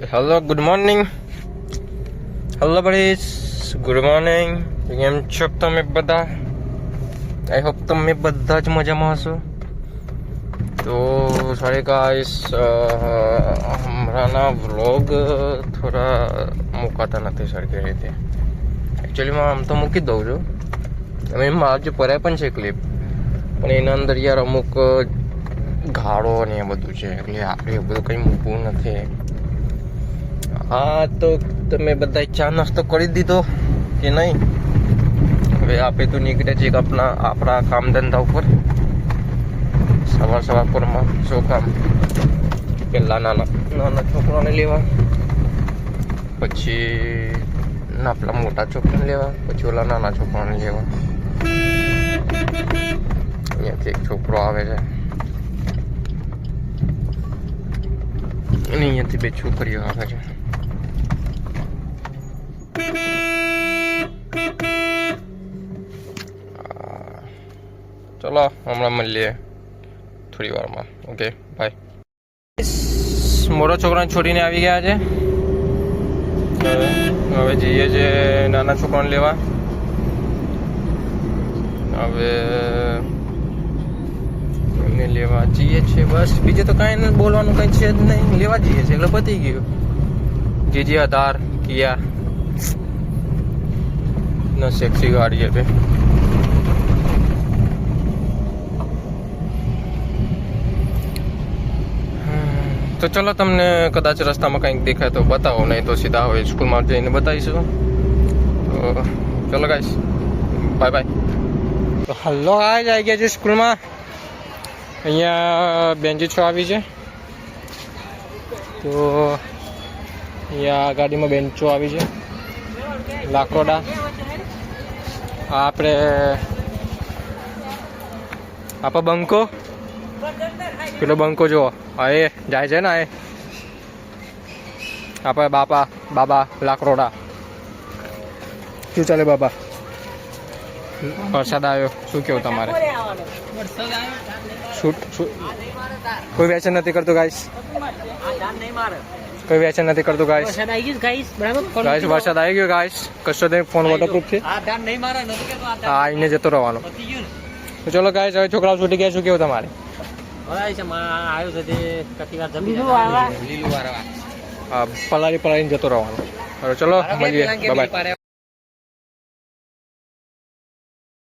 Hello good morning. Hello buddies, good morning. કેમ છો તમે બધા? આઈ હોપ તમે બધા જ મજામાં હશો. તો સોરી ગાઈસ, હમણાંના વ્લોગ થોડા મુકાતા નથી સરખી રીતે. એકચ્યુઅલીમાં આમ તો મૂકી જ દઉં છું, એમાં આજે પર્યા પણ છે ક્લિપ, પણ એના અંદર યાર અમુક ગાળો ને એ બધું છે, એટલે આપણે એ બધું કંઈ મૂકવું નથી. હા, તો તમે બધા ચા નાસ્તો કરી દીધો કે નહીં? હવે આપણે તો નીકળે છે આપણા કામ ધંધા ઉપર. સવાર પરમાં શું કામ? પહેલાં નાના છોકરાને લેવા, પછી આપણા મોટા છોકરાને લેવા, પછી ઓલા નાના છોકરાને લેવા. અહીંયાથી એક છોકરો આવે છે અને અહીંયાથી બે છોકરીઓ આવે છે. ચલો હમણાં મળીએ થોડી વારમાં. Okay bye. મોટા છોકરાને છોડીને આવી ગયા છે. હવે જઈએ છે નાના છોકરાને લેવા. હવે એમને લેવા જઈએ છીએ, બસ. બીજે તો કાંઈ નહીં બોલવાનું, કંઈ છે જ નહીં. લેવા જઈએ છીએ એટલે પતી ગયું. જે આધાર કિયા ના સેક્સી ગાડી है पे. તો ચલો, તમને કદાચ રસ્તામાં કંઈક દેખાય તો બતાવો, નહીં તો સીધા હવે સ્કૂલમાં જઈને બતાવીશું. તો ચલો ગાઈસ, બાય બાય. તો હલ્લો ગાઈસ, આવી ગયા છે સ્કૂલમાં. અહીંયા બેન્ચી 6 આવી છે. તો અહીંયા ગાડીમાં બેન્ચો આવી છે, લાકડોડા. આપણે બંકો, પેલો બંકો જુઓ, એ જાય છે ને. એ આપણે બાબા લાકડોડા. શું ચાલે બાબા? વરસાદ આવ્યો, શું કેવું તમારે? કોઈ વ્યસન નથી કરતું ગાઈસ, કોઈ વ્યસન નથી કરતું ગાઈસ. વરસાદ આવી ગયો ગાઈસ. કશો તે ફોન વોટરપ્રૂફ છે. હા, આઈને જતો રહેવાનો. તો ચલો ગાઈસ, હવે છોકરાઓ છૂટી ગયા. શું કેવું તમારે? પલાળી જતો રહેવાનો. હવે ચલો મળીએ, બાય બાય.